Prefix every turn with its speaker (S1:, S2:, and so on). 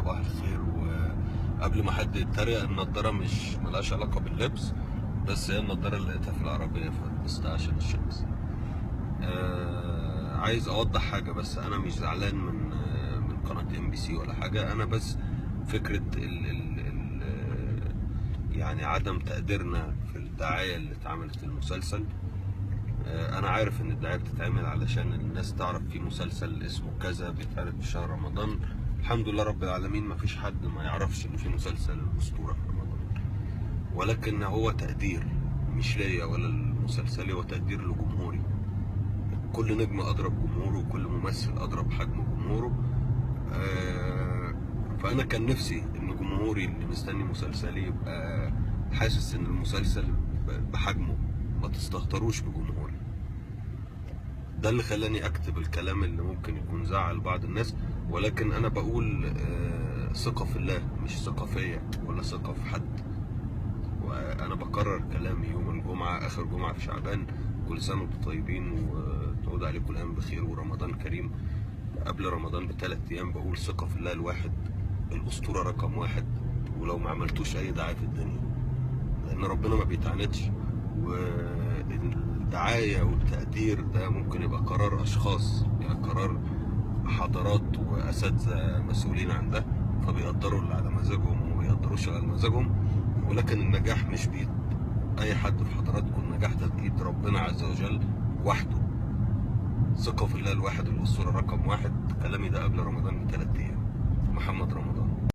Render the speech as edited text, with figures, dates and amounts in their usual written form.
S1: صباح الخير. وقبل ما حد يتريق، النضاره مش ملهاش علاقه باللبس، بس هي النضاره اللي لقيتها في العربيه فلبستها عشان الشمس. عايز اوضح حاجه، بس انا مش زعلان من قناه MBC ولا حاجه. انا بس فكره ال يعني عدم تقديرنا في الدعايه اللي اتعملت للمسلسل. انا عارف ان الدعايه بتتعمل علشان الناس تعرف في مسلسل اسمه كذا بيتعرض في شهر رمضان. الحمد لله رب العالمين، ما فيش حد ما يعرفش ان في مسلسل اسطوره في رمضان، ولكن هو تقدير مش ليا ولا المسلسل، هو تقدير لجمهوري. كل نجم اضرب جمهوره، وكل ممثل اضرب حجم جمهوره. فانا كان نفسي ان جمهوري اللي مستني مسلسلي يبقى حاسس ان المسلسل بحجمه، ما تستهتروش بجمهوري. ده اللي خلاني اكتب الكلام اللي ممكن يكون زعل بعض الناس، ولكن انا بقول ثقة في الله، مش ثقة فيا ولا ثقة في حد. وانا بكرر كلامي يوم الجمعة، اخر جمعة في شعبان، كل سنة وانتم طيبين وتعود عليكم الايام بخير ورمضان كريم. قبل رمضان ب3 ايام بقول ثقة في الله الواحد، الاسطورة رقم 1، ولو ما عملتوش اي دعاية في الدنيا، لان ربنا ما بيتعاندش. والدعاية والتقدير ده ممكن يبقى قرار اشخاص، يعني قرار حضارات واساتذة مسؤولين عن ده، فبيقدروا اللي على مزاجهم وما بيقدروش على مزاجهم. ولكن النجاح مش بيد اي حد في حضراتكم، النجاح ده بايد ربنا عز وجل وحده. ثقة في الله الواحد، الاسطورة رقم 1. كلامي ده قبل رمضان ب3 ايام. محمد رمضان.